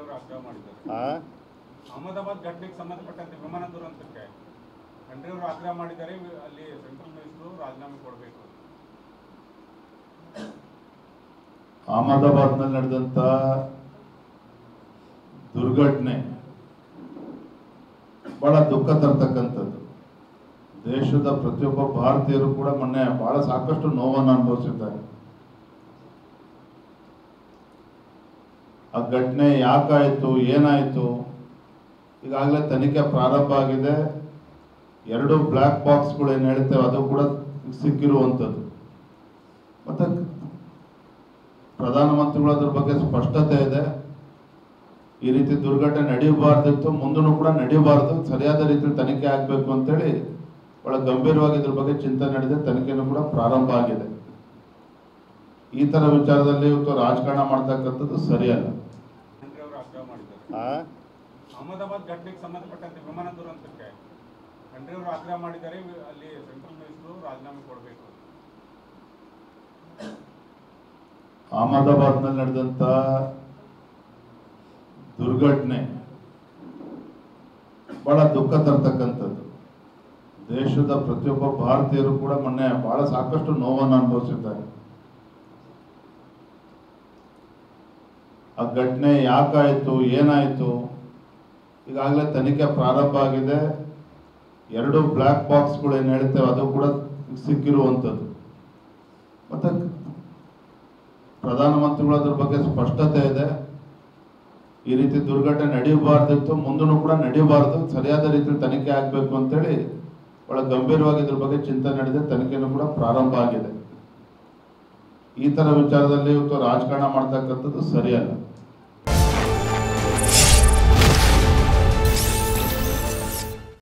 ಅವರು ಆಗ್ರಹ ಮಾಡಿದ್ದಾರೆ. ಅಹಮದಾಬಾದ್ ಘಟನೆಗೆ ಸಂಬಂಧಪಟ್ಟಂತೆ ವಿಮಾನ ದುರಂತಕ್ಕೆ ಖಂಡ್ರೆ ಅವರು ಆಗ್ರಹ ಮಾಡಿದ್ದಾರೆ. ಅಲ್ಲಿ ಸೆಂಟ್ರಲ್ ಮಿನಿಸ್ಟರ್ ರಾಜೀನಾಮೆ ಕೊಡಬೇಕು. ಅಹಮದಾಬಾದ್ನಲ್ಲಿ ನಡೆದಂತ ದುರ್ಘಟನೆ ಬಹಳ ದುಃಖ ತರ್ತಕ್ಕಂಥದ್ದು. ದೇಶದ ಪ್ರತಿಯೊಬ್ಬ ಭಾರತೀಯರು ಕೂಡ ಮೊನ್ನೆ ಬಹಳ ಸಾಕಷ್ಟು ನೋವನ್ನು ಅನುಭವಿಸಿದ್ದಾರೆ. ಆ ಘಟನೆ ಯಾಕಾಯಿತು, ಏನಾಯಿತು, ಈಗಾಗಲೇ ತನಿಖೆ ಪ್ರಾರಂಭ ಆಗಿದೆ. 2 ಬ್ಲ್ಯಾಕ್ ಬಾಕ್ಸ್ಗಳು ಏನು ಹೇಳ್ತೇವೆ ಅದು ಕೂಡ ಸಿಕ್ಕಿರುವಂಥದ್ದು. ಮತ್ತೆ ಪ್ರಧಾನಮಂತ್ರಿಗಳು ಅದ್ರ ಬಗ್ಗೆ ಸ್ಪಷ್ಟತೆ ಇದೆ. ಈ ರೀತಿ ದುರ್ಘಟನೆ ನಡೆಯಬಾರ್ದಿತ್ತು, ಮುಂದೂ ಕೂಡ ನಡೆಯಬಾರ್ದು, ಸರಿಯಾದ ರೀತಿಯಲ್ಲಿ ತನಿಖೆ ಆಗಬೇಕು ಅಂತೇಳಿ ಬಹಳ ಗಂಭೀರವಾಗಿ ಇದ್ರ ಬಗ್ಗೆ ಚಿಂತನೆ ನಡೆದಿದೆ. ತನಿಖೆನೂ ಕೂಡ ಪ್ರಾರಂಭ ಆಗಿದೆ. ಈ ತರ ವಿಚಾರದಲ್ಲಿ ಇವತ್ತು ರಾಜಕಾರಣ ಮಾಡ್ತಕ್ಕಂಥದ್ದು ಸರಿಯಲ್ಲ. ಅಹಮದಾಬಾದ್ ಘಟನೆಗೆ ಸಂಬಂಧಪಟ್ಟಂತೆ ವಿಮಾನ ದುರಂತಕ್ಕೆ ಖಂಡ್ರೆ ಅವರು ಆಗ್ರಹ ಮಾಡಿದ್ದಾರೆ. ಅಲ್ಲಿ ಸೆಂಟ್ರಲ್ ಮಿನಿಸ್ಟರ್ ರಾಜೀನಾಮೆ ಕೊಡಬೇಕು. ಅಹಮದಾಬಾದ್ನಲ್ಲಿ ನಡೆದಂತ ದುರ್ಘಟನೆ ಬಹಳ ದುಃಖ ತರ್ತಕ್ಕಂಥದ್ದು. ದೇಶದ ಪ್ರತಿಯೊಬ್ಬ ಭಾರತೀಯರು ಕೂಡ ಮೊನ್ನೆ ಬಹಳ ಸಾಕಷ್ಟು ನೋವನ್ನು ಅನುಭವಿಸಿದ್ದಾರೆ. ಆ ಘಟನೆ ಯಾಕಾಯಿತು, ಏನಾಯಿತು, ಈಗಾಗಲೇ ತನಿಖೆ ಪ್ರಾರಂಭ ಆಗಿದೆ. 2 ಬ್ಲ್ಯಾಕ್ ಬಾಕ್ಸ್ಗಳು ಏನು ಹೇಳ್ತೇವೆ ಅದು ಕೂಡ ಸಿಕ್ಕಿರುವಂಥದ್ದು. ಮತ್ತೆ ಪ್ರಧಾನಮಂತ್ರಿಗಳು ಅದ್ರ ಬಗ್ಗೆ ಸ್ಪಷ್ಟತೆ ಇದೆ. ಈ ರೀತಿ ದುರ್ಘಟನೆ ನಡೆಯಬಾರ್ದಿತ್ತು, ಮುಂದೂ ಕೂಡ ನಡೆಯಬಾರ್ದು, ಸರಿಯಾದ ರೀತಿಯಲ್ಲಿ ತನಿಖೆ ಆಗಬೇಕು ಅಂತೇಳಿ ಬಹಳ ಗಂಭೀರವಾಗಿ ಇದ್ರ ಬಗ್ಗೆ ಚಿಂತನೆ ನಡೆದಿದೆ. ತನಿಖೆನೂ ಕೂಡ ಪ್ರಾರಂಭ ಆಗಿದೆ. ಈ ತರ ವಿಚಾರದಲ್ಲಿ ಇವತ್ತು ರಾಜಕಾರಣ ಮಾಡ್ತಕ್ಕಂಥದ್ದು ಸರಿಯಲ್ಲ.